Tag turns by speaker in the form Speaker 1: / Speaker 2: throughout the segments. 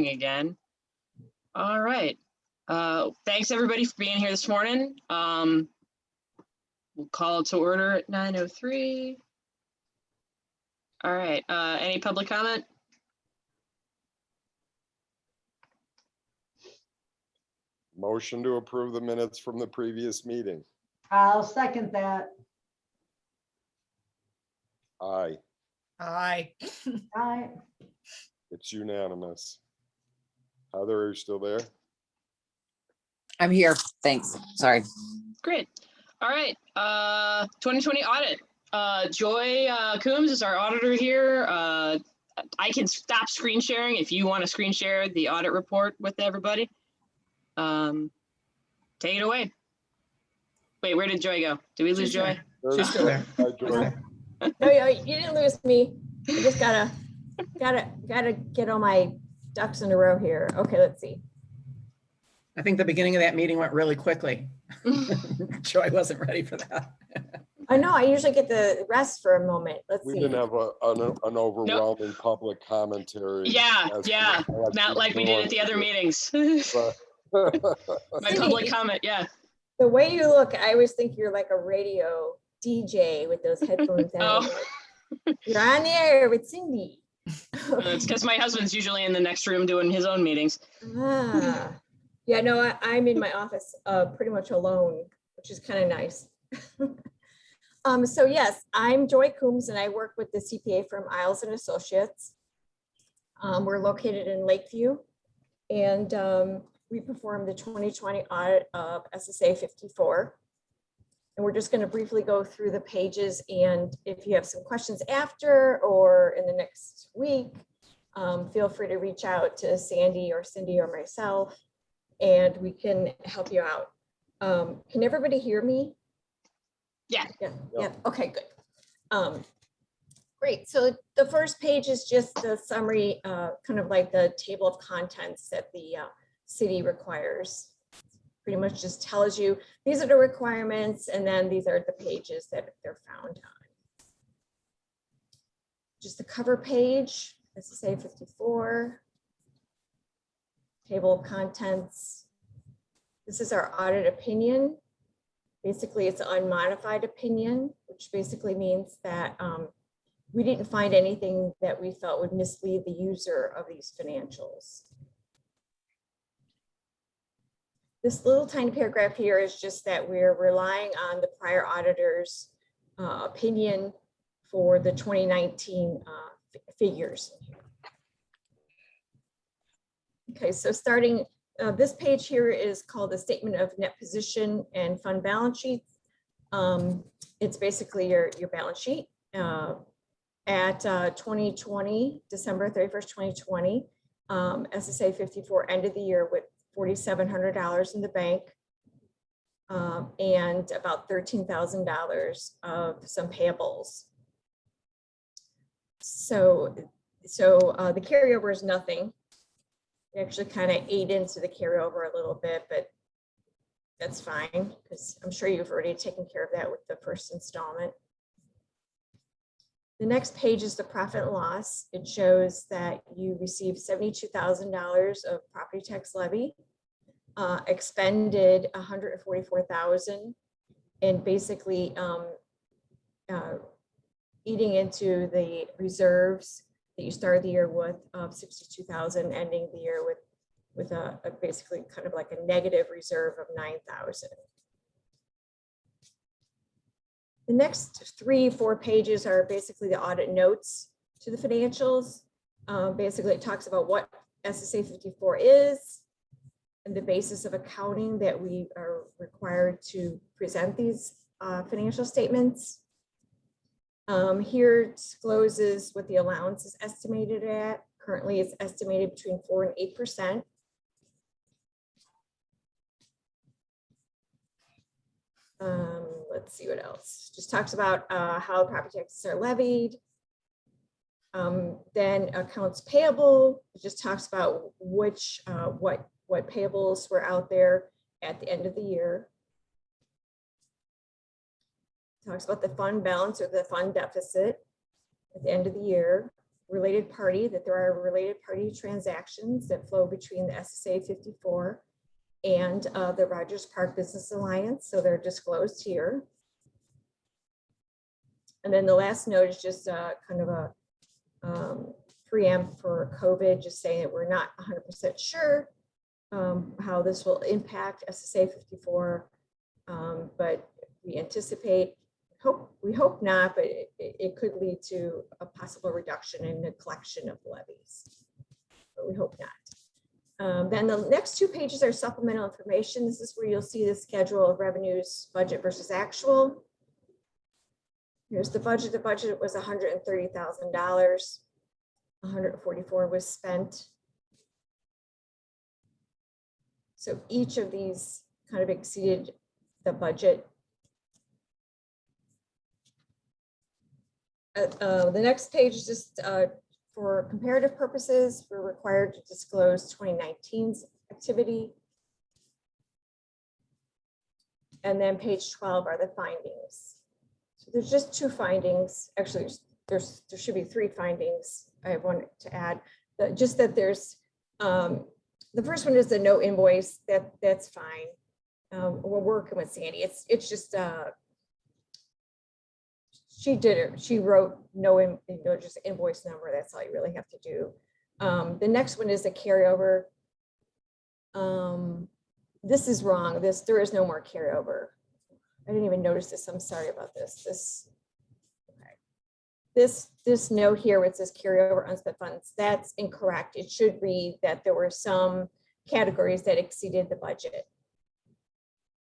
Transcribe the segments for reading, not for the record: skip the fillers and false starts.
Speaker 1: again. All right. Thanks everybody for being here this morning. We'll call it to order at 9:03. All right. Any public comment?
Speaker 2: Motion to approve the minutes from the previous meeting.
Speaker 3: I'll second that.
Speaker 2: Aye,
Speaker 4: Aye.
Speaker 3: Aye.
Speaker 2: it's unanimous. Heather, are you still there?
Speaker 5: I'm here. Thanks. Sorry.
Speaker 1: Great. All right. 2020 audit. Joy Coombs is our auditor here. I can stop screen sharing if you want to screen share the audit report with everybody. Take it away. Wait, where did Joy go? Did we lose
Speaker 4: She's
Speaker 1: Joy?
Speaker 4: there. She's still there.
Speaker 2: Hi, Joy.
Speaker 6: No, you didn't lose me. I just gotta get all my ducks in a row here. Okay, let's see.
Speaker 4: I think the beginning of that meeting went really quickly. Joy wasn't ready for that.
Speaker 6: I know, I usually get the rest for a moment. Let's
Speaker 2: We
Speaker 6: see.
Speaker 2: didn't have an overwhelming public commentary.
Speaker 1: Yeah,
Speaker 2: as to
Speaker 1: yeah.
Speaker 2: what
Speaker 1: Not like we did at the other meetings.
Speaker 2: but-
Speaker 1: My public comment, yeah.
Speaker 6: The way you look, I always think you're like a radio DJ with those headphones on.
Speaker 1: Oh.
Speaker 6: You're on the air with Cindy.
Speaker 1: It's because my husband's usually in the next room doing his own meetings.
Speaker 6: Ah. Yeah, no, I'm in my office pretty much alone, which is kind of nice. So yes, I'm Joy Coombs and I work with the CPA firm Isles and Associates. We're located in Lakeview and we performed the 2020 audit of SSA 54. And we're just going to briefly go through the pages, and if you have some questions after or in the next week, feel free to reach out to Sandy or Cindy or myself and we can help you out. Can everybody hear me?
Speaker 1: Yeah.
Speaker 6: Yeah. Okay, good. Great. So the first page is just the summary, kind of like the table of contents that the city requires. Pretty much just tells you these are the requirements and then these are the pages that they're found on. Just the cover page, SSA 54. Table of contents. This is our audit opinion. Basically, it's an unmodified opinion, which basically means that we didn't find anything that we felt would mislead the user of these financials. This little tiny paragraph here is just that we're relying on the prior auditor's opinion for the 2019 figures. Okay, so starting, this page here is called the Statement of Net Position and Fund Balance Sheets. It's basically your balance sheet. At 2020, December 31st, 2020, SSA 54 ended the year with $4,700 in the bank and about $13,000 of some payables. So the carryover is nothing. We actually kind of ate into the carryover a little bit, but that's fine because I'm sure you've already taken care of that with the first installment. The next page is the profit and loss. It shows that you received $72,000 of property tax levy, expended $144,000, and basically eating into the reserves that you started the year with of $62,000, ending the year with a basically kind of like a negative reserve of $9,000. The next 3-4 pages are basically the audit notes to the financials. Basically, it talks about what SSA 54 is and the basis of accounting that we are required to present these financial statements. Here it discloses what the allowance is estimated at. Currently, it's estimated between 4% and 8%. Let's see what else. Just talks about how property taxes are levied. Then accounts payable. It just talks about which what payables were out there at the end of the year. Talks about the fund balance or the fund deficit at the end of the year. related party, that there are related party transactions that flow between the SSA 54 and the Rogers Park Business Alliance. So they're disclosed here. And then the last note is just kind of a preamp for COVID, just saying that we're not 100% sure how this will impact SSA 54, but we anticipate, we hope not, but it could lead to a possible reduction in the collection of levies, but we hope not. Then the next 2 pages are supplemental information. This is where you'll see the schedule of revenues, budget versus actual. Here's the budget. The budget was $130,000. 144 was spent. So each of these kind of exceeded the budget. The next page is just for comparative purposes, we're required to disclose 2019's activity. And then page 12 are the findings. So there's just 2 findings. Actually, there should be 3 findings I wanted to add. Just that there's, the first one is the no invoice. That's fine. We're working with Sandy. It's just, she did it. She wrote just invoice number. That's all you really have to do. The next one is the carryover. This is wrong. There is no more carryover. I didn't even notice this. I'm sorry about this. This note here, where it says carryover unspent funds, that's incorrect. It should read that there were some categories that exceeded the budget.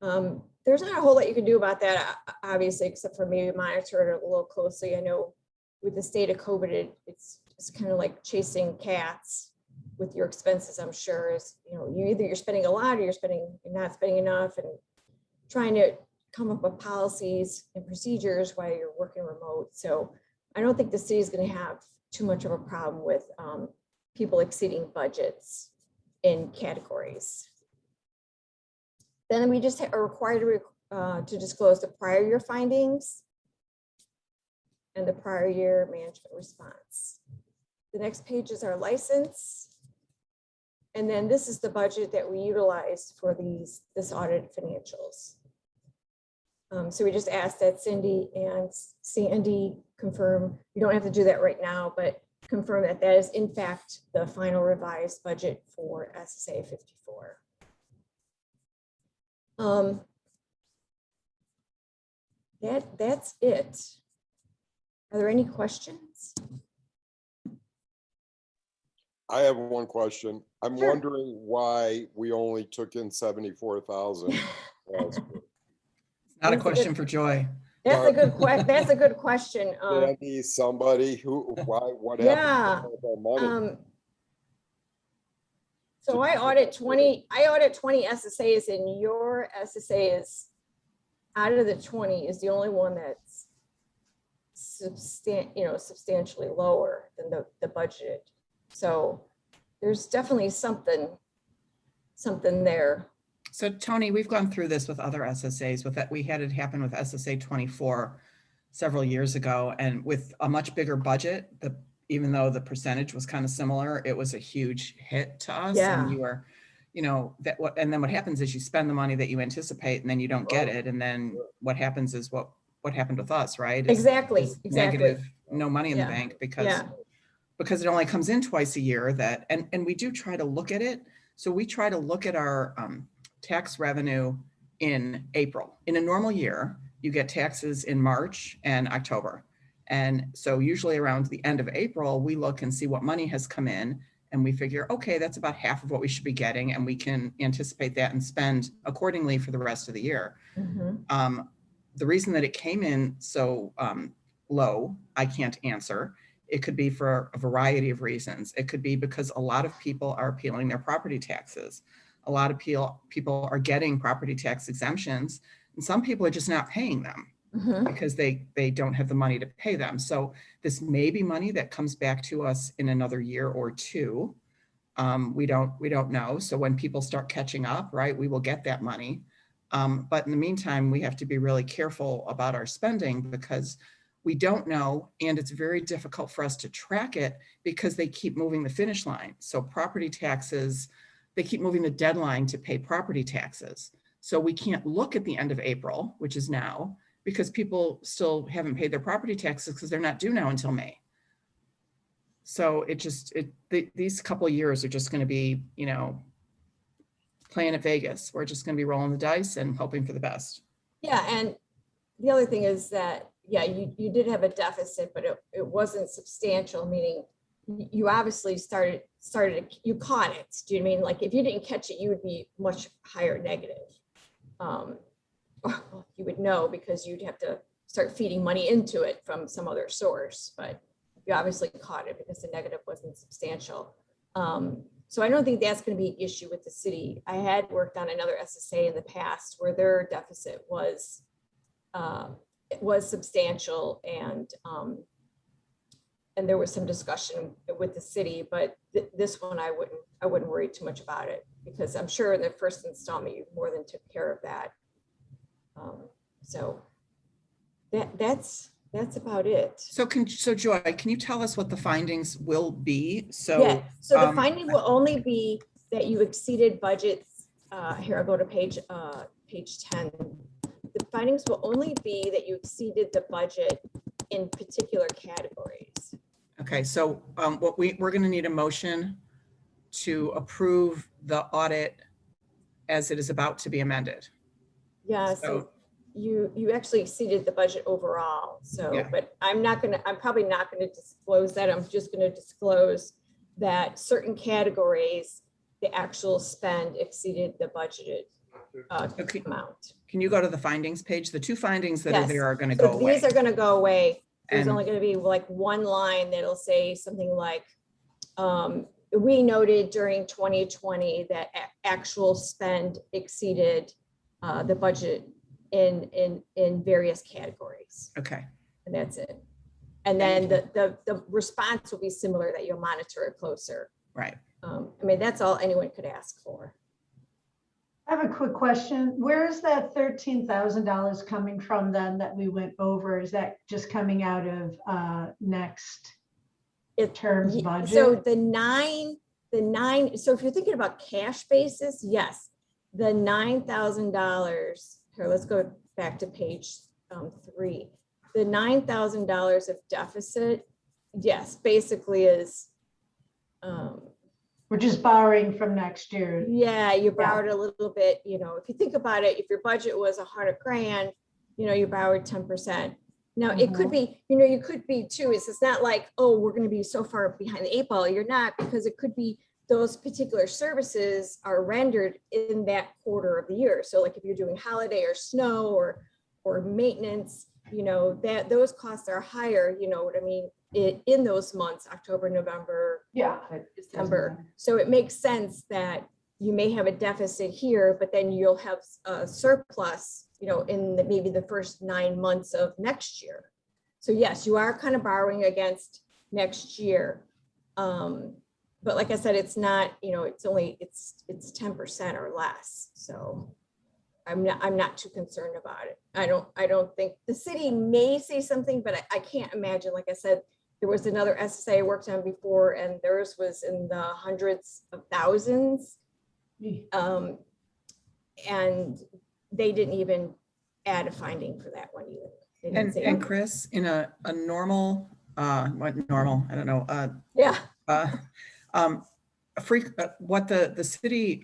Speaker 6: There's not a whole lot you can do about that, obviously, except for maybe monitor it a little closely. I know with the state of COVID, it's kind of like chasing cats with your expenses. I'm sure is, you're spending a lot or you're not spending enough, and trying to come up with policies and procedures while you're working remote. So I don't think the city is going to have too much of a problem with people exceeding budgets in categories. Then we just are required to disclose the prior year findings and the prior year management response. The next page is our license. And then this is the budget that we utilize for this audit financials. So we just asked that Cindy and Sandy confirm, you don't have to do that right now, but confirm that that is in fact the final revised budget for SSA 54. That's it. Are there any questions?
Speaker 2: I have one question. I'm
Speaker 6: Sure.
Speaker 2: wondering why we only took in 74,000.
Speaker 4: Not a
Speaker 6: That's a
Speaker 4: question
Speaker 6: good-
Speaker 4: for Joy.
Speaker 6: That's a good question. That's a good question.
Speaker 2: Sandy, somebody what
Speaker 6: Yeah,
Speaker 2: happened with our money?
Speaker 6: So I audit 20 SSAs, and your SSA is, out of the 20, is the only one that's substantially lower than the budget. So there's definitely something there.
Speaker 4: So Tony, we've gone through this with other SSAs. With that, we had it happen with SSA 24 several years ago, and with a much bigger budget, even though the percentage was kind of similar, it was a huge hit to us.
Speaker 6: Yeah.
Speaker 4: And you were, and then what happens is you spend the money that you anticipate, and then you don't get it. And then what happens is what happened with us, right?
Speaker 6: Exactly.
Speaker 4: Negative, no money in the
Speaker 6: Yeah.
Speaker 4: bank because
Speaker 6: Yeah.
Speaker 4: it only comes in twice a year. And we do try to look at it. So we try to look at our tax revenue in April. In a normal year, you get taxes in March and October. And so usually around the end of April, we look and see what money has come in, and we figure, okay, that's about half of what we should be getting, and we can anticipate that and spend accordingly for the rest of the year.
Speaker 6: Mm-hmm.
Speaker 4: The reason that it came in so low, I can't answer. It could be for a variety of reasons. It could be because a lot of people are appealing their property taxes. A lot of people are getting property tax exemptions, and some people are just not paying them because they don't have the money to pay them. So this may be money that comes back to us in another year or two. We don't know. So when people start catching up, right, we will get that money. But in the meantime, we have to be really careful about our spending, because we don't know, and it's very difficult for us to track it because they keep moving the finish line. So property taxes, they keep moving the deadline to pay property taxes. So we can't look at the end of April, which is now, because people still haven't paid their property taxes because they're not due now until May. So these couple of years are just going to be, you know, playing at Vegas. We're just going to be rolling the dice and hoping for the best.
Speaker 6: Yeah, and the other thing is that, yeah, you did have a deficit, but it wasn't substantial, meaning you obviously you caught it. Do you know what I mean? Like if you didn't catch it, you would be much higher negative. You would know because you'd have to start feeding money into it from some other source, but you obviously caught it because the negative wasn't substantial. So I don't think that's going to be an issue with the city. I had worked on another SSA in the past where their deficit was substantial, and there was some discussion with the city, but this one I wouldn't worry too much about it because I'm sure the first installment you more than took care of that. So that's about it.
Speaker 4: So Joy, can you tell us what the findings will be?
Speaker 6: Yeah, so the finding will only be that you exceeded budgets. Here, I'll go to page 10. The findings will only be that you exceeded the budget in particular categories.
Speaker 4: Okay, so what we're going to need a motion to approve the audit as it is about to be amended.
Speaker 6: Yeah, so you actually exceeded the budget overall. So,
Speaker 4: Yeah.
Speaker 6: but I'm probably not going to disclose that. I'm just going to disclose that certain categories, the actual spend exceeded the budgeted
Speaker 4: Okay.
Speaker 6: amount.
Speaker 4: Can you go to the findings page? The two findings that are
Speaker 6: Yes.
Speaker 4: there are going to
Speaker 6: So
Speaker 4: go away.
Speaker 6: these are going to go away. There's
Speaker 4: And-
Speaker 6: only going to be like one line that'll say something like, we noted during 2020 that actual spend exceeded the budget in various categories,
Speaker 4: Okay,
Speaker 6: and that's it. And then the response will be similar, that you'll monitor it closer.
Speaker 4: right.
Speaker 6: I mean, that's all anyone could ask for.
Speaker 3: I have a quick question. Where is that $13,000 coming from then that we went over? Is that just coming out of next term's budget?
Speaker 6: So the nine, so if you're thinking about cash basis, yes, the $9,000, here, let's go back to page 3. The $9,000 of deficit, yes, basically is,
Speaker 3: We're just borrowing from next year.
Speaker 6: yeah, you borrowed a little bit, you know, if you think about it, if your budget was $100 grand, you know, you borrowed 10%. Now it could be, you know, you could be too, it's not like, oh, we're going to be so far behind the 8 ball. You're not, because it could be those particular services are rendered in that quarter of the year. So like if you're doing holiday or snow or maintenance, you know, that those costs are higher, you know what I mean, in those months, October, November,
Speaker 3: Yeah.
Speaker 6: December. So it makes sense that you may have a deficit here, but then you'll have a surplus, you know, in maybe the first 9 months of next year. So yes, you are kind of borrowing against next year. But like I said, it's not, you know, it's 10% or less. So I'm not too concerned about it. I don't think the city may say something, but I can't imagine. Like I said, there was another SSA I worked on before, and theirs was in the hundreds of thousands. And they didn't even add a finding for that one either. They didn't say
Speaker 4: And
Speaker 6: anything.
Speaker 4: Chris, in a normal, what normal, I don't know,
Speaker 6: Yeah,
Speaker 4: what the city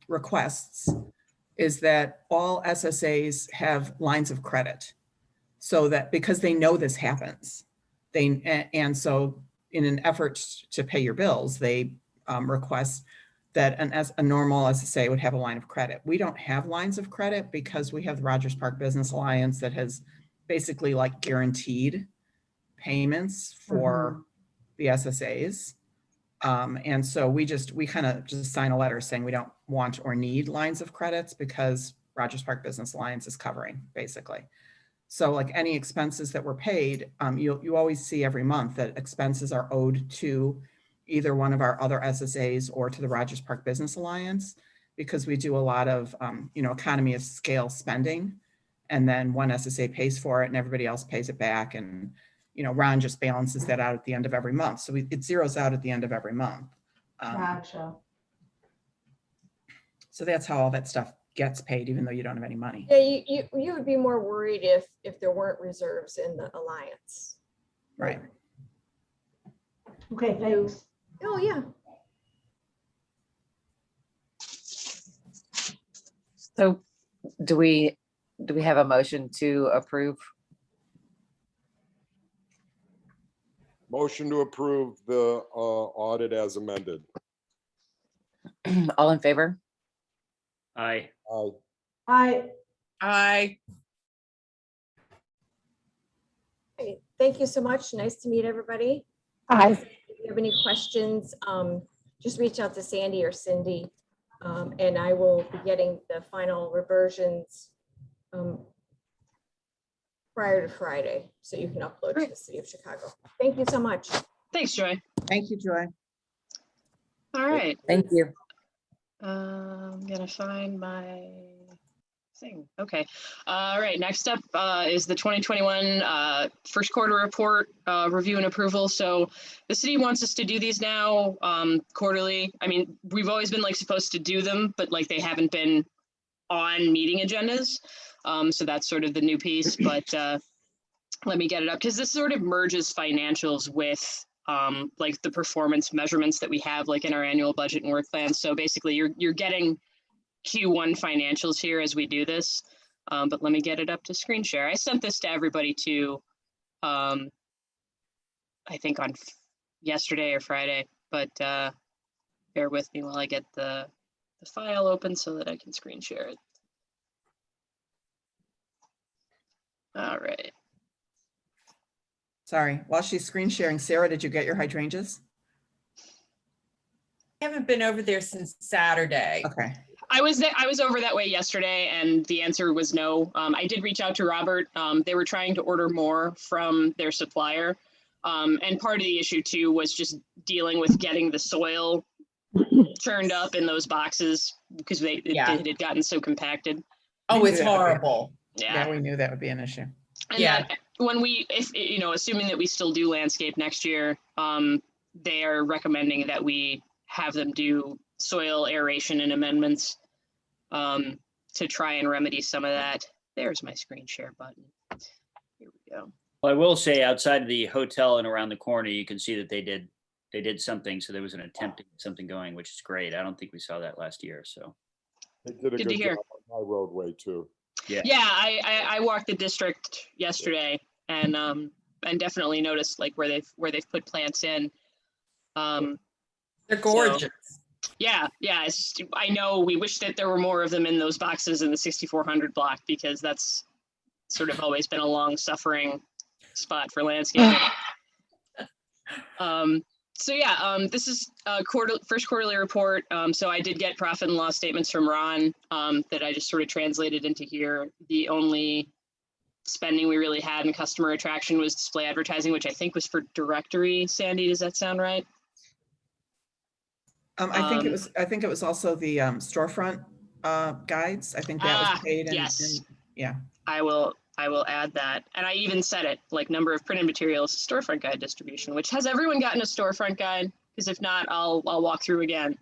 Speaker 4: requests is that all SSAs have lines of credit, so that, because they know this happens, and so in an effort to pay your bills, they request that a normal SSA would have a line of credit. We don't have lines of credit because we have the Rogers Park Business Alliance that has basically like guaranteed payments for the SSAs. And so we kind of just sign a letter saying we don't want or need lines of credits because Rogers Park Business Alliance is covering, basically. So like any expenses that were paid, you always see every month that expenses are owed to either one of our other SSAs or to the Rogers Park Business Alliance, because we do a lot of, you know, economy of scale spending. And then one SSA pays for it and everybody else pays it back. And, you know, Ron just balances that out at the end of every month. So it zeroes out at the end of every month.
Speaker 3: Gotcha.
Speaker 4: So that's how all that stuff gets paid, even though you don't have any money.
Speaker 6: Yeah, you would be more worried if there weren't reserves in the alliance.
Speaker 4: Right.
Speaker 3: Okay, thanks.
Speaker 6: Oh, yeah.
Speaker 5: So do we have a motion to approve?
Speaker 2: Motion to approve the audit as amended.
Speaker 5: All in favor?
Speaker 7: Aye.
Speaker 2: Aye.
Speaker 3: I,
Speaker 6: Okay, thank you so much. Nice to meet everybody.
Speaker 5: Aye.
Speaker 6: If you have any questions, just reach out to Sandy or Cindy, and I will be getting the final reversions prior to Friday, so you can upload to the City of Chicago. Thank you so much.
Speaker 1: Thanks, Joy.
Speaker 4: Thank you, Joy.
Speaker 1: All right.
Speaker 5: Thank you.
Speaker 1: I'm gonna find my thing. Okay. All right. Next up is the 2021 first quarter report review and approval. So the city wants us to do these now quarterly. I mean, we've always been like supposed to do them, but like they haven't been on meeting agendas. So that's sort of the new piece. But let me get it up because this sort of merges financials with like the performance measurements that we have like in our annual budget and work plan. So basically you're getting Q1 financials here as we do this, but let me get it up to screen share. I sent this to everybody too, I think on yesterday or Friday, but bear with me while I get the file open so that I can screen share it. All right.
Speaker 4: Sorry, while she's screen sharing, Sarah, did you get your hydrangeas?
Speaker 8: I haven't been over there since Saturday.
Speaker 4: Okay.
Speaker 1: I was over that way yesterday and the answer was no. I did reach out to Robert. They were trying to order more from their supplier. And part of the issue too was just dealing with getting the soil churned up in those boxes because it had gotten so compacted.
Speaker 8: Oh, it's
Speaker 4: Yeah.
Speaker 8: horrible.
Speaker 4: Yeah, we knew that would be an issue.
Speaker 1: And
Speaker 8: Yeah.
Speaker 1: that when if you know, assuming that we still do landscape next year, they are recommending that we have them do soil aeration and amendments to try and remedy some of that. There's my screen share button. Here we go.
Speaker 7: Well, I will say outside of the hotel and around the corner, you can see that they did something. So there was an attempt to get something going, which is great. I don't think we saw that last year. So
Speaker 2: They did a
Speaker 1: Good
Speaker 2: good
Speaker 1: to hear.
Speaker 2: job on my roadway too.
Speaker 1: Yeah, I walked the district yesterday and definitely noticed like where they've put plants in.
Speaker 8: They're gorgeous.
Speaker 1: Yeah. I know we wish that there were more of them in those boxes in the 6400 block because that's sort of always been a long suffering spot for landscaping. This is first quarterly report. So I did get profit and loss statements from Ron that I just sort of translated into here. The only spending we really had in customer attraction was display advertising, which I think was for directory. Sandy, does that sound right?
Speaker 4: I think it was also the storefront guides. I think that was paid.
Speaker 1: Yes.
Speaker 4: Yeah.
Speaker 1: I will add that. And I even said it, like number of printed materials, storefront guide distribution, which has everyone gotten a storefront guide? Because if not, I'll walk through again.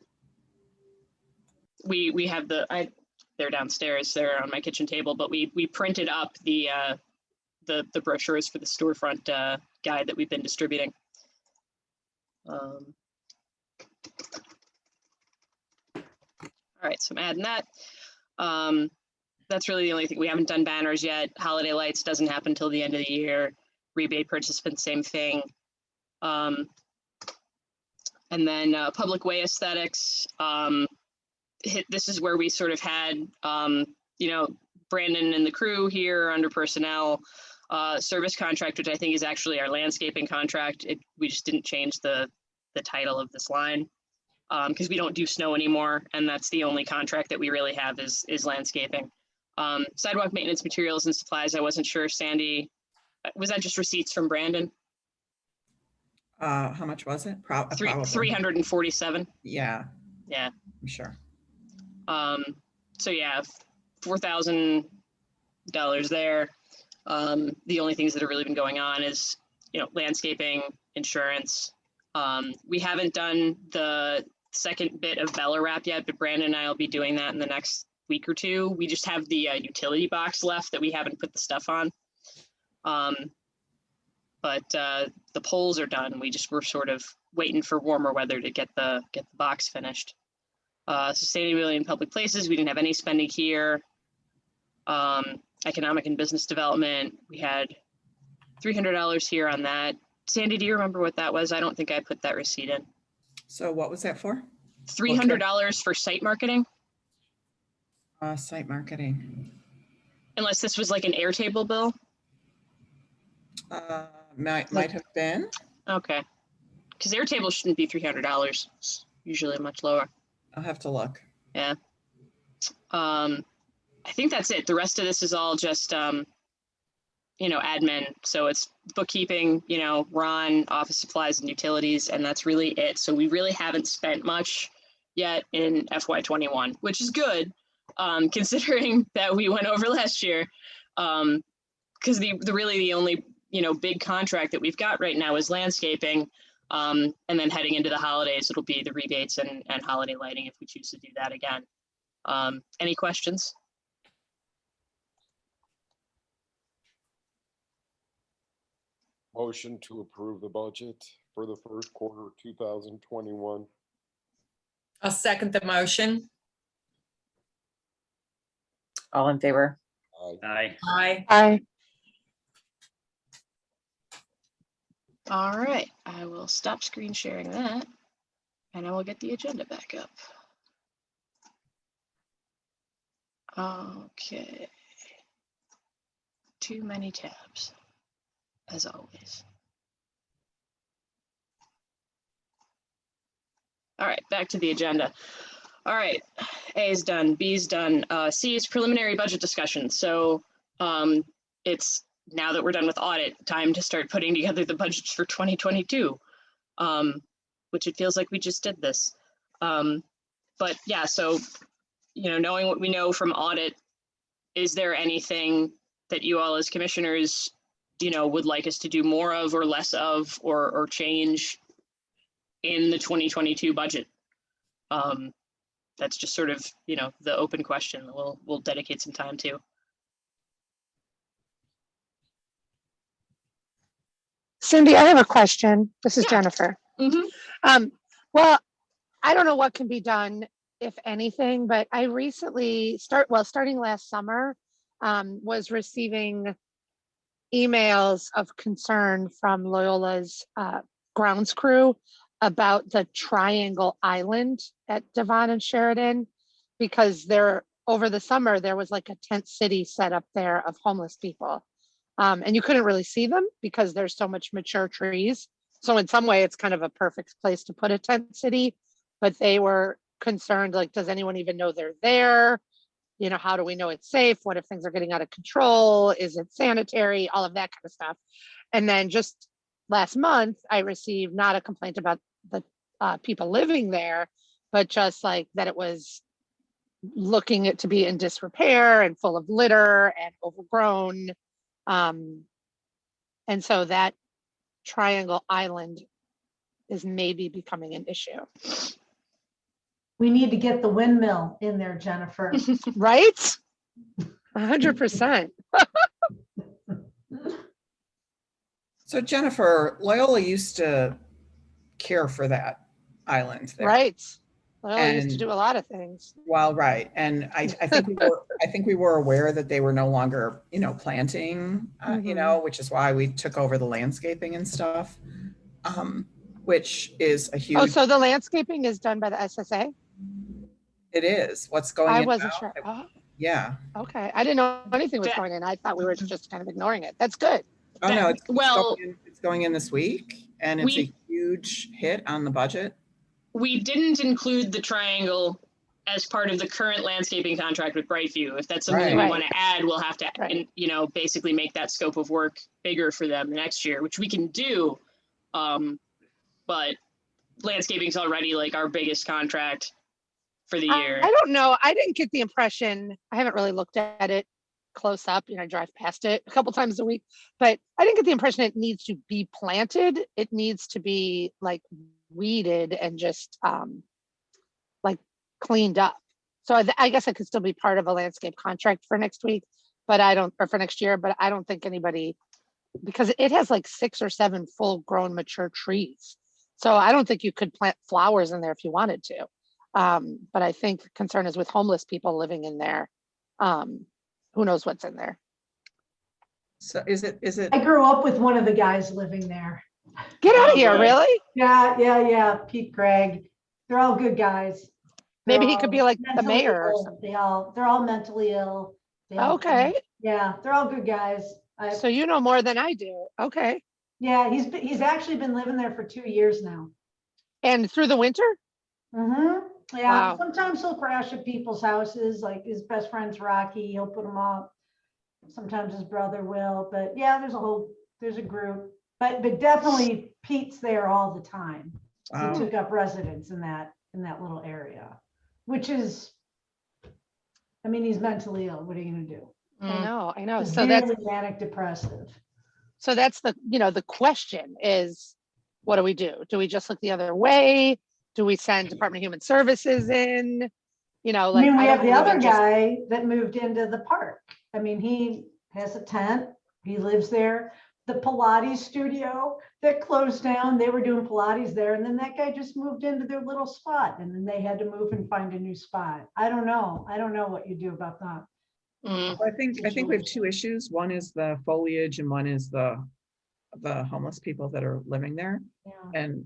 Speaker 1: We have they're downstairs, they're on my kitchen table, but we printed up the brochures for the storefront guide that we've been distributing. All right, so I'm adding that. That's really the only thing. We haven't done banners yet. Holiday lights doesn't happen till the end of the year. Rebate participants, same thing. And then public way aesthetics. This is where we sort of had, Brandon and the crew here under personnel service contract, which I think is actually our landscaping contract. We just didn't change the title of this line because we don't do snow anymore. And that's the only contract that we really have is landscaping. Sidewalk maintenance materials and supplies. I wasn't sure, Sandy, was that just receipts from Brandon?
Speaker 4: How much was it? Probably
Speaker 1: 347.
Speaker 4: Yeah.
Speaker 1: Yeah.
Speaker 4: I'm sure.
Speaker 1: So yeah, 4,000 dollars there. The only things that have really been going on is, landscaping, insurance. We haven't done the second bit of Bella Wrap yet, but Brandon and I will be doing that in the next week or two. We just have the utility box left that we haven't put the stuff on. But the poles are done. We're sort of waiting for warmer weather to get the box finished. Sustainability in public places, we didn't have any spending here. Economic and business development, we had $300 here on that. Sandy, do you remember what that was? I don't think I put that receipt in.
Speaker 4: So what was that for?
Speaker 1: $300 for site marketing,
Speaker 4: Site marketing.
Speaker 1: unless this was like an Airtable bill.
Speaker 4: Might have been.
Speaker 1: Okay, because Airtable shouldn't be $300. It's usually much lower.
Speaker 4: I'll have to look.
Speaker 1: Yeah. I think that's it. The rest of this is all just, admin. So it's bookkeeping, Ron, office supplies and utilities, and that's really it. So we really haven't spent much yet in FY21, which is good, considering that we went over last year. Because the only, big contract that we've got right now is landscaping. And then heading into the holidays, it'll be the rebates and holiday lighting if we choose to do that again. Any questions?
Speaker 2: Motion to approve the budget for the first quarter of 2021.
Speaker 8: I'll second the motion.
Speaker 5: All in favor?
Speaker 2: Aye.
Speaker 7: Aye.
Speaker 8: Aye.
Speaker 1: All right, I will stop screen sharing that and I will get the agenda back up. Okay. Too many tabs, as always. All right, back to the agenda. All right, A is done, B is done. C is preliminary budget discussion. So it's, now that we're done with audit, time to start putting together the budgets for 2022, which it feels like we just did this. But yeah, so, knowing what we know from audit, is there anything that you all as commissioners, would like us to do more of or less of or change in the 2022 budget? That's just sort of, the open question that we'll dedicate some time to.
Speaker 9: Cindy, I have a question. This is
Speaker 1: Yeah.
Speaker 9: Jennifer. Well, I don't know what can be done, if anything, but I recently starting last summer, was receiving emails of concern from Loyola's grounds crew about the Triangle Island at Devon and Sheridan, because over the summer, there was like a tent city set up there of homeless people. And you couldn't really see them because there's so much mature trees. So in some way, it's kind of a perfect place to put a tent city, but they were concerned, like, does anyone even know they're there? How do we know it's safe? What if things are getting out of control? Is it sanitary? All of that kind of stuff. And then just last month, I received not a complaint about the people living there, but just like that it was looking it to be in disrepair and full of litter and overgrown. And so that Triangle Island is maybe becoming an issue.
Speaker 3: We need to get the windmill in there, Jennifer.
Speaker 9: Right? 100%.
Speaker 4: So Jennifer, Loyola used to care for that island there.
Speaker 9: Right. Well, I used to
Speaker 4: And-
Speaker 9: do a lot of things.
Speaker 4: Well, right. And I think we were aware that they were no longer, planting, which is why we took over the landscaping and stuff, which is a huge.
Speaker 9: Oh, so the landscaping is done by the SSA?
Speaker 4: It is. What's going
Speaker 9: I
Speaker 4: in
Speaker 9: wasn't
Speaker 4: now?
Speaker 9: sure. Oh,
Speaker 4: Yeah.
Speaker 9: okay. I didn't know anything was going in. I thought we were just kind of ignoring it. That's good.
Speaker 4: Oh, no, it's
Speaker 1: Well,
Speaker 4: going in this week, and it's a huge hit on the budget.
Speaker 1: we didn't include the triangle as part of the current landscaping contract with Brightview. If that's something that we
Speaker 9: Right.
Speaker 1: want to add, we'll have to,
Speaker 9: Right.
Speaker 1: basically make that scope of work bigger for them next year, which we can do. But landscaping's already like our biggest contract for the year.
Speaker 9: I don't know. I didn't get the impression, I haven't really looked at it, close up, I drive past it a couple times a week, but I didn't get the impression it needs to be planted. It needs to be like weeded and just like cleaned up. So I guess it could still be part of a landscape contract for next week, or for next year, but I don't think anybody, because it has like 6 or 7 full grown mature trees. So I don't think you could plant flowers in there if you wanted to. But I think the concern is with homeless people living in there. Who knows what's in there?
Speaker 4: So is it,
Speaker 3: I grew up with one of the guys living there.
Speaker 9: Get out
Speaker 7: Oh,
Speaker 9: of here,
Speaker 7: boy.
Speaker 9: really?
Speaker 3: Yeah. Pete, Greg. They're all good guys. They're
Speaker 9: Maybe he could be
Speaker 3: all
Speaker 9: like the
Speaker 3: mentally
Speaker 9: mayor or
Speaker 3: ill.
Speaker 9: something.
Speaker 3: They're all mentally ill. They all-
Speaker 9: Okay,
Speaker 3: Yeah, they're all good guys.
Speaker 9: so you know more than I do. Okay.
Speaker 3: Yeah, he's actually been living there for 2 years now.
Speaker 9: And through the winter?
Speaker 3: Yeah,
Speaker 9: Wow.
Speaker 3: sometimes he'll crash at people's houses, like his best friend's Rocky, he'll put them up. Sometimes his brother will, but yeah, there's a group, but definitely Pete's there all the time. He
Speaker 4: wow.
Speaker 3: took up residence in that little area, which is, I mean, he's mentally ill. What are you gonna do?
Speaker 9: I know. So that's
Speaker 3: Severely manic depressive.
Speaker 9: the question is, what do we do? Do we just look the other way? Do we send Department of Human Services in?
Speaker 3: I
Speaker 9: Like,
Speaker 3: mean, we
Speaker 9: I
Speaker 3: have
Speaker 9: don't
Speaker 3: the
Speaker 9: believe
Speaker 3: other
Speaker 9: in just-
Speaker 3: guy that moved into the park. I mean, he has a tent, he lives there. The Pilates studio that closed down, they were doing Pilates there, and then that guy just moved into their little spot, and then they had to move and find a new spot. I don't know what you do about that.
Speaker 9: Mm,
Speaker 4: I think we have 2 issues. One is the foliage and one is the homeless people that are living there.
Speaker 3: Yeah.
Speaker 4: And,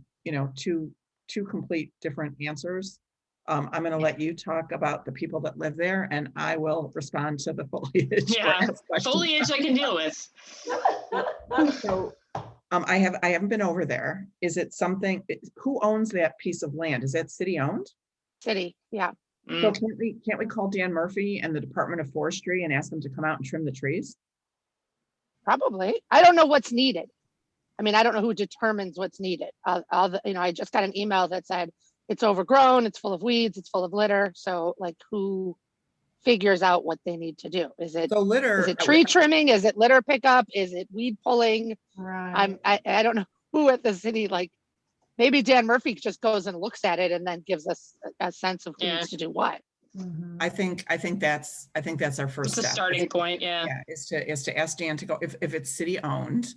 Speaker 4: two complete different answers. I'm going to let you talk about the people that live there, and I will respond to the foliage. or
Speaker 1: Yeah,
Speaker 4: ask questions.
Speaker 1: foliage I can deal with.
Speaker 4: So, I haven't been over there. Is it something, who owns that piece of land? Is that city owned?
Speaker 9: city, yeah.
Speaker 4: So
Speaker 1: Mm.
Speaker 4: can't we call Dan Murphy and the Department of Forestry and ask them to come out and trim the trees?
Speaker 9: Probably. I don't know what's needed. I mean, I don't know who determines what's needed. I just got an email that said it's overgrown, it's full of weeds, it's full of litter. So like, who figures out what they need to do? Is it
Speaker 4: So litter.
Speaker 9: tree trimming? Is it litter pickup? Is it weed pulling?
Speaker 3: Right.
Speaker 9: I don't know who at the city, like maybe Dan Murphy just goes and looks at it and then gives us a sense of who
Speaker 1: Yeah.
Speaker 9: needs to do what.
Speaker 3: Mhm.
Speaker 4: I think that's our first
Speaker 1: It's a
Speaker 4: step.
Speaker 1: starting point, yeah.
Speaker 4: Yeah, is to ask Dan to go, if it's city owned,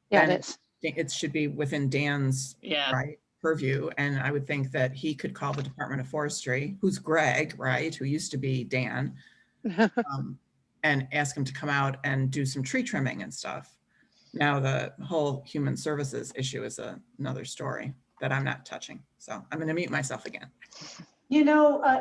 Speaker 9: Yeah,
Speaker 4: then
Speaker 9: it is.
Speaker 4: it should be within Dan's
Speaker 1: Yeah.
Speaker 4: right purview. And I would think that he could call the Department of Forestry, who's Greg, right, who used to be Dan, and ask him to come out and do some tree trimming and stuff. Now, the whole human services issue is another story that I'm not touching. So I'm going to mute myself again.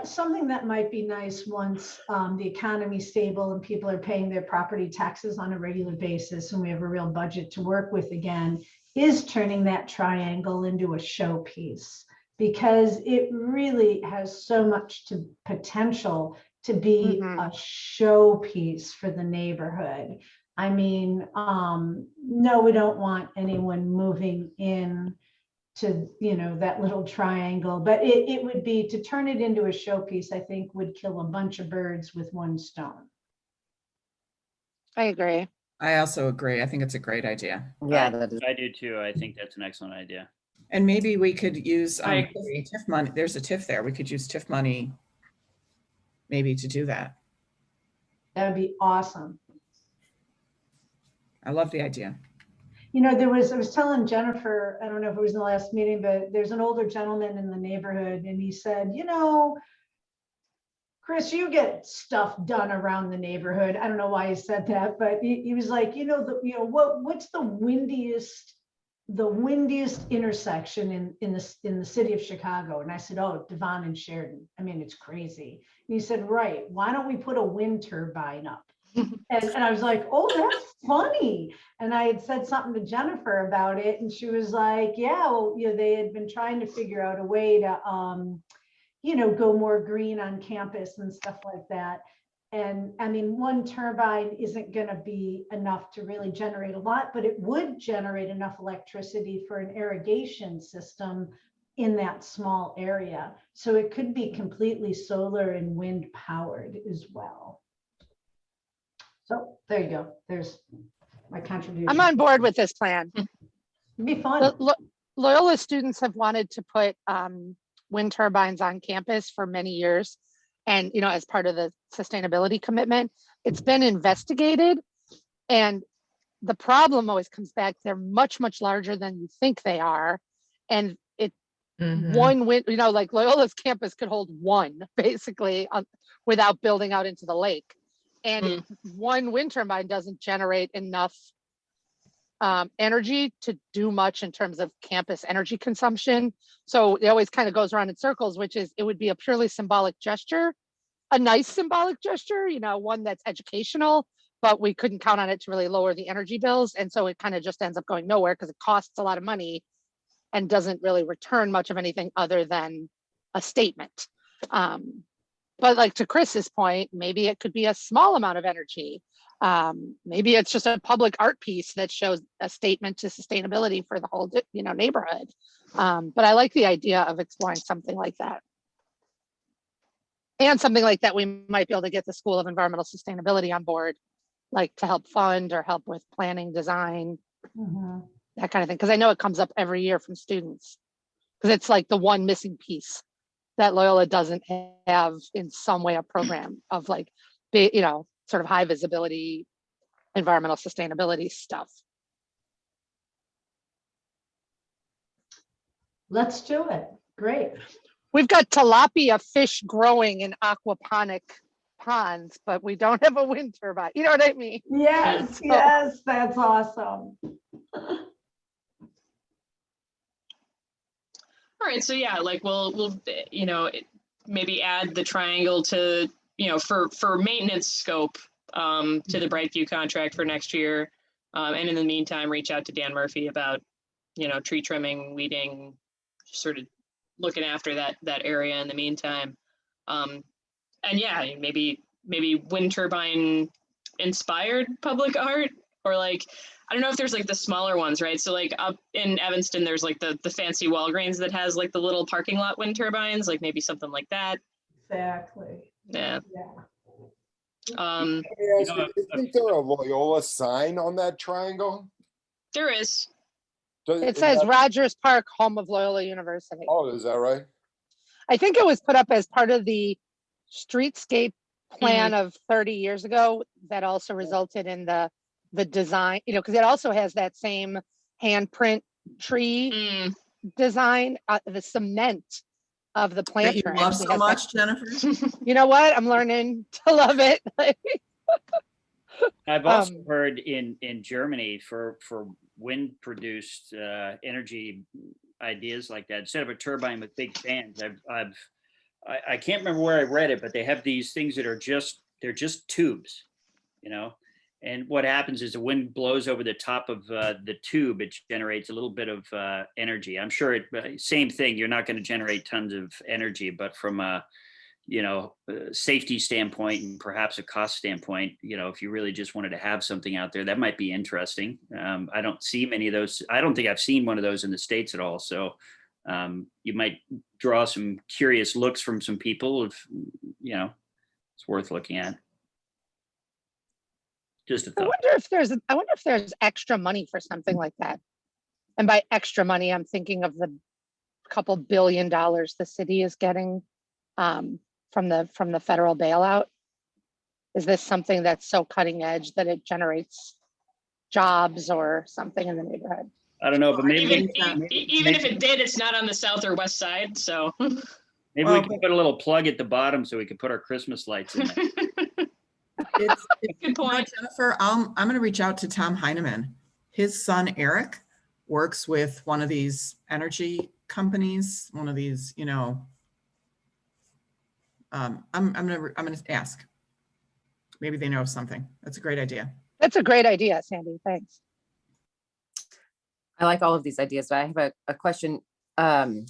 Speaker 3: Something that might be nice once the economy's stable and people are paying their property taxes on a regular basis and we have a real budget to work with again, is turning that triangle into a showpiece, because it really has so much potential to be a showpiece for the neighborhood. I mean, no, we don't want anyone moving in to, that little triangle, but it would be, to turn it into a showpiece, I think would kill a bunch of birds with one stone.
Speaker 9: I agree.
Speaker 4: I also agree. I think it's a great idea.
Speaker 5: Yeah, that is.
Speaker 7: I do too. I think that's an excellent idea.
Speaker 4: And maybe we could use
Speaker 1: I-
Speaker 4: TIF money. There's a TIF there. We could use TIF money maybe to do that.
Speaker 3: That'd be awesome.
Speaker 4: I love the idea.
Speaker 3: I was telling Jennifer, I don't know if it was in the last meeting, but there's an older gentleman in the neighborhood and he said, Chris, you get stuff done around the neighborhood. I don't know why he said that, but he was like, what's the windiest intersection in the city of Chicago? And I said, oh, Devon and Sheridan. I mean, it's crazy. And he said, right, why don't we put a wind turbine up? And I was like, oh, that's funny. And I had said something to Jennifer about it. And she was like, yeah, well, they had been trying to figure out a way to, go more green on campus and stuff like that. And I mean, one turbine isn't going to be enough to really generate a lot, but it would generate enough electricity for an irrigation system in that small area. So it could be completely solar and wind powered as well. So there you go. There's my contribution.
Speaker 9: I'm on board with this plan.
Speaker 3: It'd be fun.
Speaker 9: Loyola students have wanted to put wind turbines on campus for many years. And, you know, as part of the sustainability commitment, it's been investigated. And the problem always comes back, they're much, much larger than you think they are. And one wind, you know, like Loyola's campus could hold one basically without building out into the lake. And one wind turbine doesn't generate enough energy to do much in terms of campus energy consumption. So it always kind of goes around in circles, which is it would be a purely symbolic gesture, a nice symbolic gesture, you know, one that's educational, but we couldn't count on it to really lower the energy bills. And so it kind of just ends up going nowhere because it costs a lot of money and doesn't really return much of anything other than a statement. But like to Chris's point, maybe it could be a small amount of energy. Maybe it's just a public art piece that shows a statement to sustainability for the whole, you know, neighborhood. But I like the idea of exploring something like that. And something like that, we might be able to get the School of Environmental Sustainability on board, like to help fund or help with planning, design, that kind of thing. Because I know it comes up every year from students, because it's like the one missing piece that Loyola doesn't have in some way a program of like, you know, sort of high visibility environmental sustainability stuff.
Speaker 3: Let's do it. Great.
Speaker 9: We've got tilapia fish growing in aquaponic ponds, but we don't have a wind turbine. You know what I mean?
Speaker 3: Yes, yes, that's awesome.
Speaker 1: All right, so yeah, like we'll you know, maybe add the triangle to, you know, for maintenance scope to the Brightview contract for next year. And in the meantime, reach out to Dan Murphy about, you know, tree trimming, weeding, sort of looking after that area in the meantime. And yeah, maybe wind turbine inspired public art, or like, I don't know if there's like the smaller ones, right? So like up in Evanston, there's like the fancy Walgreens that has like the little parking lot wind turbines, like maybe something like that.
Speaker 3: Exactly.
Speaker 1: Yeah.
Speaker 3: Yeah.
Speaker 2: Let me ask you, isn't there a Loyola sign on that triangle?
Speaker 1: There is.
Speaker 9: It says Rogers Park, home of Loyola University.
Speaker 2: Oh, is that right?
Speaker 9: I think it was put up as part of the streetscape plan of 30 years ago that also resulted in the design, you know, because it also has that same handprint tree design, the cement of the
Speaker 4: That
Speaker 9: plant.
Speaker 4: you love so much, Jennifer.
Speaker 9: You know what? I'm learning to love it.
Speaker 7: I've also heard in Germany for wind produced energy ideas like that, instead of a turbine with big fans, I can't remember where I read it, but they have these things that are they're just tubes, you know. And what happens is the wind blows over the top of the tube. It generates a little bit of energy. I'm sure same thing. You're not going to generate tons of energy, but from a, you know, safety standpoint and perhaps a cost standpoint, you know, if you really just wanted to have something out there, that might be interesting. I don't see many of those. I don't think I've seen one of those in the States at all. So you might draw some curious looks from some people if, you know, it's worth looking at. Just a thought.
Speaker 9: I wonder if there's extra money for something like that. And by extra money, I'm thinking of the couple $2 billion the city is getting from the federal bailout. Is this something that's so cutting edge that it generates jobs or something in the neighborhood?
Speaker 7: I don't know, but maybe
Speaker 1: even if it did, it's not on the south or west side. So
Speaker 7: maybe we can put a little plug at the bottom so we can put our Christmas lights in there.
Speaker 4: It's
Speaker 1: good point,
Speaker 4: Jennifer. I'm going to reach out to Tom Heineman. His son Eric works with one of these energy companies. One of these, you know. I'm gonna ask. Maybe they know something. That's a great idea.
Speaker 9: That's a great idea, Sandy. Thanks.
Speaker 5: I like all of these ideas, but I have a question. Why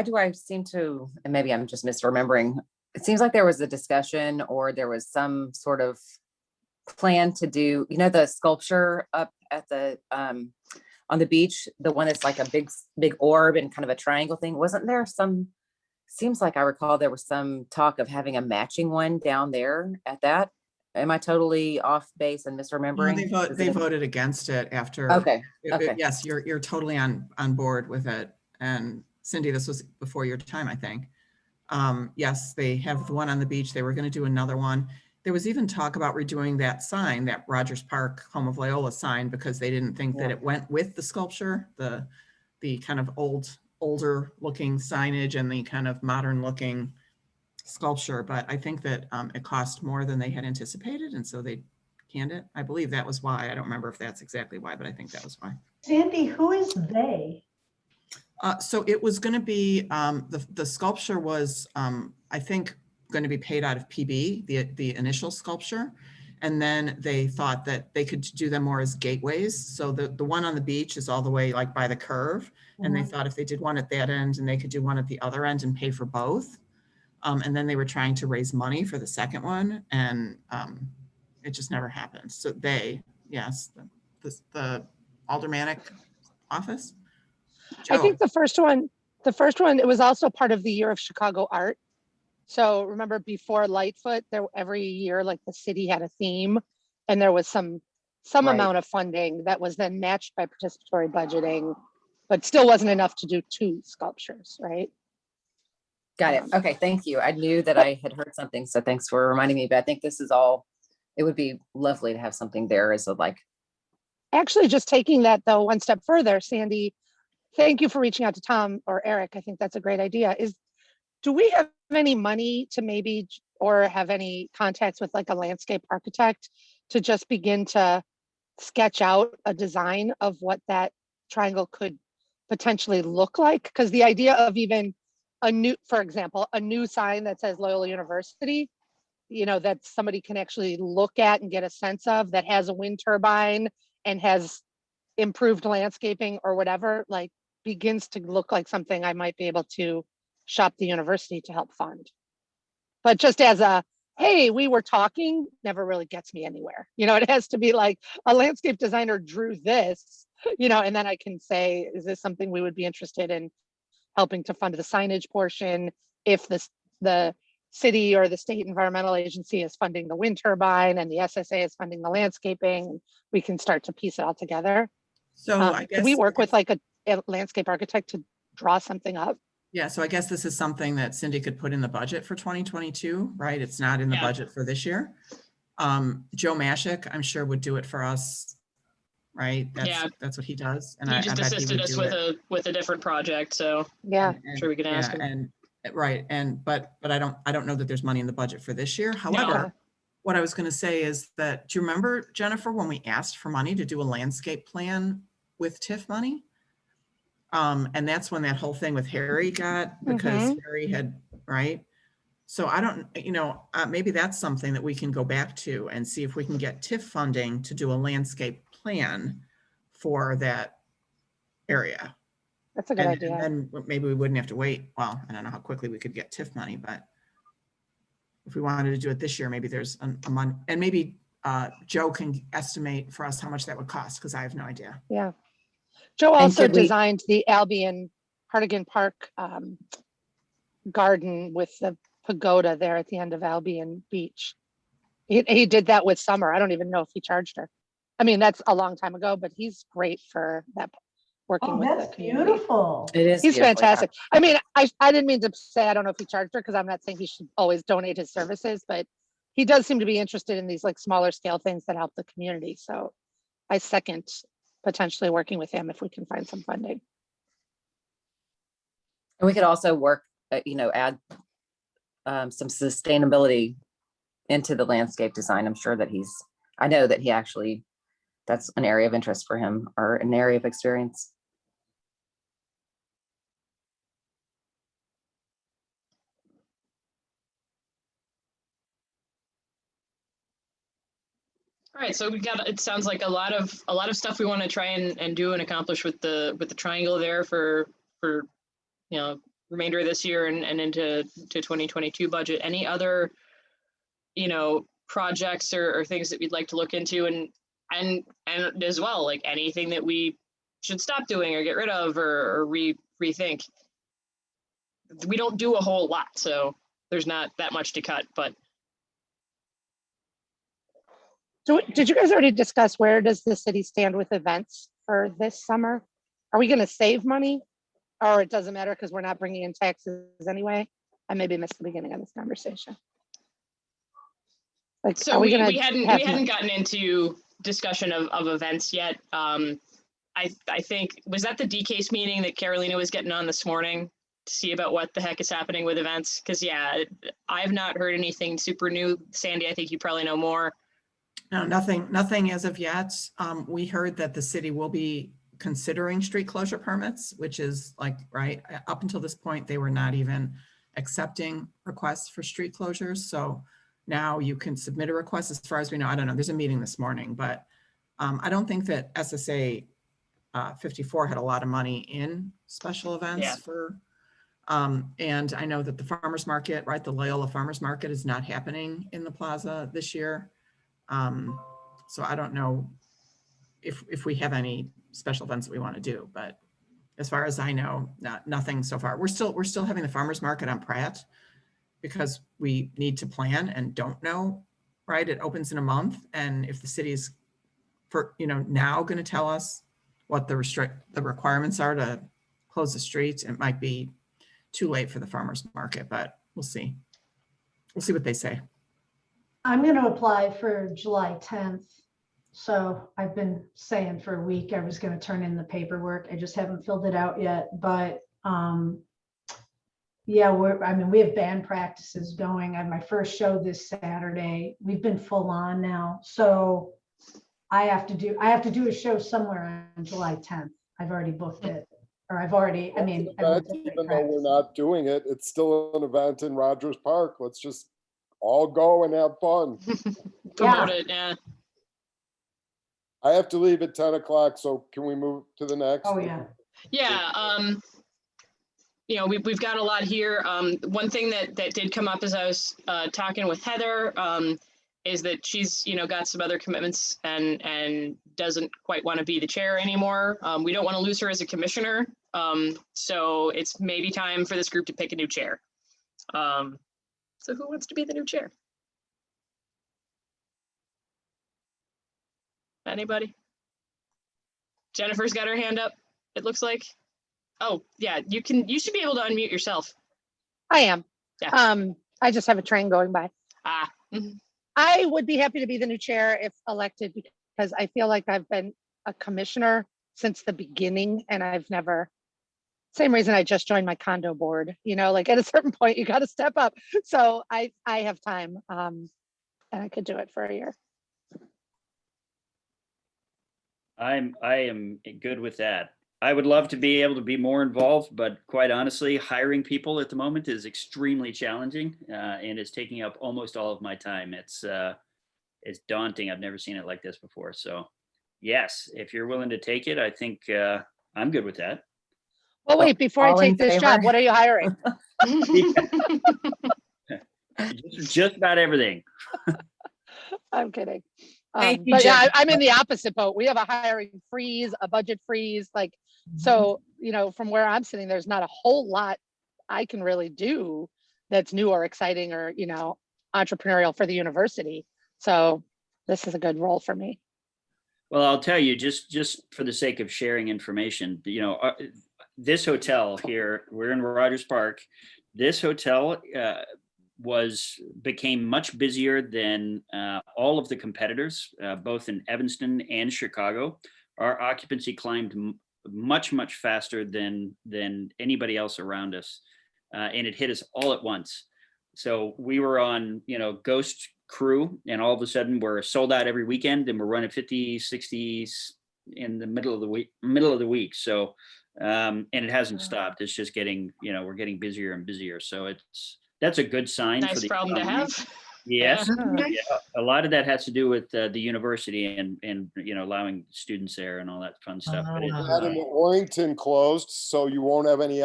Speaker 5: do I seem to, and maybe I'm just misremembering, it seems like there was a discussion or there was some sort of plan to do, you know, the sculpture up at the, on the beach, the one that's like a big orb and kind of a triangle thing. Wasn't there seems like I recall there was some talk of having a matching one down there at that. Am I totally off base and
Speaker 4: No,
Speaker 5: misremembering? Is
Speaker 4: they
Speaker 5: it-
Speaker 4: voted against it after.
Speaker 5: Okay, okay.
Speaker 4: Yes, you're totally on board with it. And Cindy, this was before your time, I think. Yes, they have the one on the beach. They were going to do another one. There was even talk about redoing that sign, that Rogers Park Home of Loyola sign, because they didn't think that it went with the sculpture, the kind of older looking signage and the kind of modern looking sculpture. But I think that it cost more than they had anticipated, and so they canned it. I believe that was why. I don't remember if that's exactly why, but I think that was why.
Speaker 3: Sandy, who is they?
Speaker 4: So it was going to be, the sculpture was, I think, going to be paid out of PB, the initial sculpture. And then they thought that they could do them more as gateways. So the one on the beach is all the way like by the curve. And they thought if they did one at that end and they could do one at the other end and pay for both. And then they were trying to raise money for the second one, and it just never happened. So yes, the aldermanic office.
Speaker 9: I
Speaker 4: Joe.
Speaker 9: think the first one, it was also part of the Year of Chicago Art. So remember before Lightfoot, there every year, like the city had a theme, and there was some
Speaker 5: Right.
Speaker 9: amount of funding that was then matched by participatory budgeting, but still wasn't enough to do 2 sculptures, right?
Speaker 5: Got it. Okay, thank you. I knew that I had heard something, so thanks for reminding me, but I think this is all, it would be lovely to have something there as a like,
Speaker 9: Actually, just taking that though one step further, Sandy, thank you for reaching out to Tom or Eric. I think that's a great idea. Do we have any money to maybe, or have any contacts with like a landscape architect to just begin to sketch out a design of what that triangle could potentially look like? Because the idea of even for example, a new sign that says Loyola University, that somebody can actually look at and get a sense of, that has a wind turbine and has improved landscaping or whatever, like begins to look like something I might be able to shop the university to help fund. But just as a, hey, we were talking, never really gets me anywhere. It has to be like a landscape designer drew this, and then I can say, is this something we would be interested in helping to fund the signage portion? If the city or the state environmental agency is funding the wind turbine and the SSA is funding the landscaping, we can start to piece it all together.
Speaker 4: So I guess
Speaker 9: Can we work with like a landscape architect to draw something up?
Speaker 4: Yeah, so I guess this is something that Cindy could put in the budget for 2022, right? It's not in the budget for this year. Joe Mashik, I'm sure would do it for us, right? That's what he does. And
Speaker 1: He
Speaker 4: I
Speaker 1: just
Speaker 4: bet he
Speaker 1: assisted
Speaker 4: would
Speaker 1: us
Speaker 4: do
Speaker 1: with a different project, so
Speaker 9: Yeah.
Speaker 1: I'm sure we can ask him.
Speaker 4: And right, but I don't know that there's money in the budget for this year. However, what I was going to say is that, do you remember, Jennifer, when we asked for money to do a landscape plan with TIF money? And that's when that whole thing with Harry got, because Harry had, right? So I don't, maybe that's something that we can go back to and see if we can get TIF funding to do a landscape plan for that area.
Speaker 9: That's a good idea.
Speaker 4: And then maybe we wouldn't have to wait. Well, I don't know how quickly we could get TIF money, but if we wanted to do it this year, maybe there's a month, and maybe Joe can estimate for us how much that would cost, because I have no idea.
Speaker 9: Yeah. Joe
Speaker 5: And
Speaker 9: also
Speaker 5: could we-
Speaker 9: designed the Albion Hartigan Park garden with the pagoda there at the end of Albion Beach. He did that with Summer. I don't even know if he charged her. I mean, that's a long time ago, but he's great for that, working
Speaker 3: Oh,
Speaker 9: with
Speaker 3: that's
Speaker 9: the community.
Speaker 3: beautiful.
Speaker 5: it is.
Speaker 9: He's
Speaker 5: beautiful, yeah.
Speaker 9: fantastic. I mean, I didn't mean to say I don't know if he charged her, because I'm not saying he should always donate his services, but he does seem to be interested in these like smaller scale things that help the community. So I second potentially working with him if we can find some funding.
Speaker 5: And we could also work, add some sustainability into the landscape design. I'm sure that I know that he actually, that's an area of interest for him, or an area of experience.
Speaker 1: All right, so it sounds like a lot of stuff we want to try and do and accomplish with the triangle there for remainder of this year and into 2022 budget. Any other projects or things that we'd like to look into, and as well, like anything that we should stop doing or get rid of or rethink. We don't do a whole lot, so there's not that much to cut, but
Speaker 9: Did you guys already discuss where does the city stand with events for this summer? Are we going to save money, or it doesn't matter because we're not bringing in taxes anyway? I maybe missed the beginning of this conversation. Like,
Speaker 1: So
Speaker 9: are
Speaker 1: we,
Speaker 9: gonna
Speaker 1: we hadn't
Speaker 9: have
Speaker 1: we hadn't gotten into discussion of events yet. I think, was that the D-Case meeting that Carolina was getting on this morning to see about what the heck is happening with events? Because yeah, I've not heard anything super new. Sandy, I think you probably know more.
Speaker 4: No, nothing as of yet. We heard that the city will be considering street closure permits, which is like, right, up until this point, they were not even accepting requests for street closures. So now you can submit a request. As far as we know, I don't know, there's a meeting this morning, but I don't think that SSA 54 had a lot of money in special events
Speaker 1: Yeah.
Speaker 4: for, and I know that the farmer's market, right, the Loyola Farmer's Market is not happening in the plaza this year. So I don't know if we have any special events that we want to do, but as far as I know, nothing so far. We're still having the farmer's market on Pratt because we need to plan and don't know, right? It opens in a month. And if the city's now going to tell us what the requirements are to close the streets, it might be too late for the farmer's market, but we'll see. We'll see what they say.
Speaker 3: I'm going to apply for July 10th. So I've been saying for a week I was going to turn in the paperwork. I just haven't filled it out yet. But yeah, we have band practices going. I have my first show this Saturday. We've been full on now. So I have to do a show somewhere on July 10th. I've already booked it. Or I've already, I mean,
Speaker 2: Even though we're not doing it, it's still an event in Rogers Park. Let's just all go and have fun.
Speaker 1: Promote it, yeah.
Speaker 2: I have to leave at 10 o'clock, so can we move to the next?
Speaker 3: Oh, yeah.
Speaker 1: Yeah, we've got a lot here. One thing that did come up as I was talking with Heather is that she's, got some other commitments and doesn't quite want to be the chair anymore. We don't want to lose her as a commissioner. So it's maybe time for this group to pick a new chair. So who wants to be the new chair? Anybody? Jennifer's got her hand up, it looks like. Oh, yeah, you should be able to unmute yourself.
Speaker 9: I am.
Speaker 1: Yeah.
Speaker 9: I just have a train going by.
Speaker 1: Mhm.
Speaker 9: I would be happy to be the new chair if elected, because I feel like I've been a commissioner since the beginning and I've never, same reason I just joined my condo board, like at a certain point you got to step up. So I have time and I could do it for a year.
Speaker 7: I am good with that. I would love to be able to be more involved, but quite honestly, hiring people at the moment is extremely challenging and it's taking up almost all of my time. It's daunting. I've never seen it like this before. So yes, if you're willing to take it, I think I'm good with that.
Speaker 9: Well, wait, before I
Speaker 5: All in
Speaker 9: take this job,
Speaker 5: favor?
Speaker 9: what are you hiring?
Speaker 7: Just about everything.
Speaker 9: I'm kidding.
Speaker 8: Thank you,
Speaker 9: But yeah,
Speaker 8: Jen.
Speaker 9: I'm in the opposite boat. We have a hiring freeze, a budget freeze, so, from where I'm sitting, there's not a whole lot I can really do that's new or exciting or, entrepreneurial for the university. So this is a good role for me.
Speaker 7: Well, I'll tell you, just for the sake of sharing information, this hotel here, we're in Rogers Park. This hotel became much busier than all of the competitors, both in Evanston and Chicago. Our occupancy climbed much faster than anybody else around us, and it hit us all at once. So we were on ghost crew, and all of a sudden we're sold out every weekend, and we're running 50, 60s in the middle of the week. So and it hasn't stopped. It's just getting we're getting busier and busier. So that's a good sign.
Speaker 1: Nice
Speaker 7: for the
Speaker 1: problem to
Speaker 7: economy.
Speaker 1: have.
Speaker 7: Yes,
Speaker 9: Yeah.
Speaker 7: yeah. A lot of that has to do with the university and allowing students there and all that fun stuff. But
Speaker 2: And Orrington closed, so you won't have any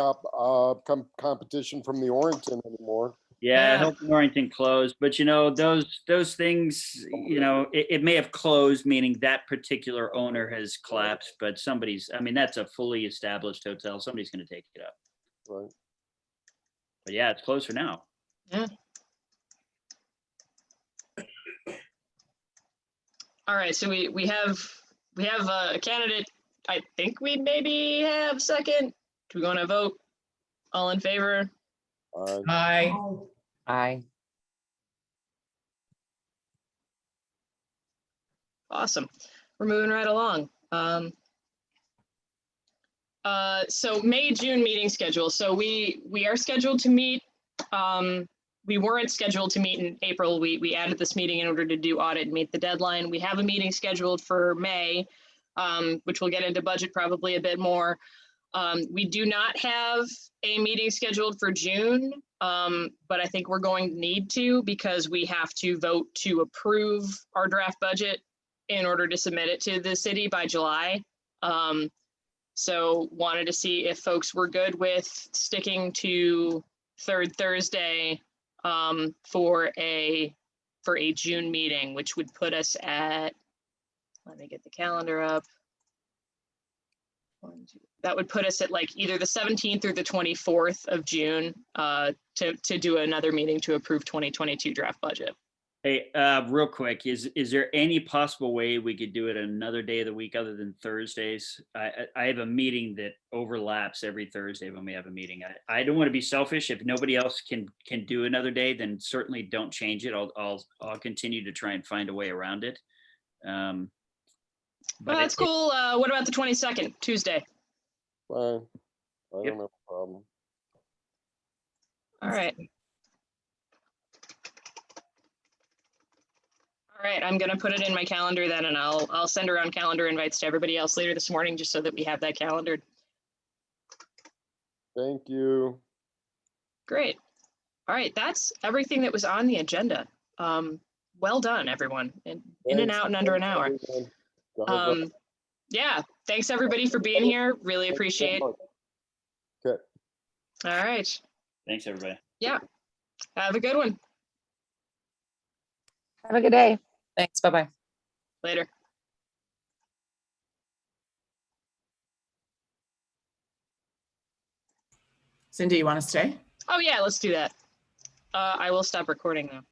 Speaker 2: competition from the Orrington anymore.
Speaker 7: yeah, I hope Norrington closed. But those things, it may have closed, meaning that particular owner has collapsed. But that's a fully established hotel. Somebody's going to take it up.
Speaker 2: Right.
Speaker 7: But yeah, it's closed for now.
Speaker 1: Yeah. All right, so we have a candidate. I think we maybe have second. Do we want to vote? All in favor?
Speaker 8: Aye.
Speaker 3: Oh,
Speaker 5: Aye.
Speaker 1: Awesome. We're moving right along. So May, June meeting schedule. So we are scheduled to meet. We weren't scheduled to meet in April. We added this meeting in order to do audit and meet the deadline. We have a meeting scheduled for May, which we'll get into budget probably a bit more. We do not have a meeting scheduled for June, but I think we're going to need to because we have to vote to approve our draft budget in order to submit it to the city by July. So wanted to see if folks were good with sticking to third Thursday for a June meeting, which would put us at, let me get the calendar up. That would put us at like either the 17th or the 24th of June to do another meeting to approve 2022 draft budget.
Speaker 7: Hey, real quick, is there any possible way we could do it another day of the week other than Thursdays? I have a meeting that overlaps every Thursday when we have a meeting. I don't want to be selfish. If nobody else can do another day, then certainly don't change it. I'll continue to try and find a way around it.
Speaker 1: Well, that's cool. What about the 22nd, Tuesday?
Speaker 2: Fine. I
Speaker 7: Yep.
Speaker 2: don't have a problem.
Speaker 1: All right. All right, I'm gonna put it in my calendar then, and I'll send around calendar invites to everybody else later this morning, just so that we have that calendared.
Speaker 2: Thank you.
Speaker 1: Great. All right, that's everything that was on the agenda. Well done, everyone. In and
Speaker 2: Thanks.
Speaker 1: out in under an
Speaker 2: Thanks,
Speaker 1: hour.
Speaker 2: everyone. Go ahead, Rob.
Speaker 1: Yeah, thanks everybody for being here. Really
Speaker 2: Thank you so
Speaker 1: appreciate.
Speaker 2: much. Okay.
Speaker 1: All right.
Speaker 7: Thanks, everybody.
Speaker 1: Yeah. Have a good one.
Speaker 9: Have a good day.
Speaker 5: Thanks. Bye-bye.
Speaker 1: Later.
Speaker 4: Cindy, you want to stay?
Speaker 1: Oh yeah, let's do that. I will stop recording now.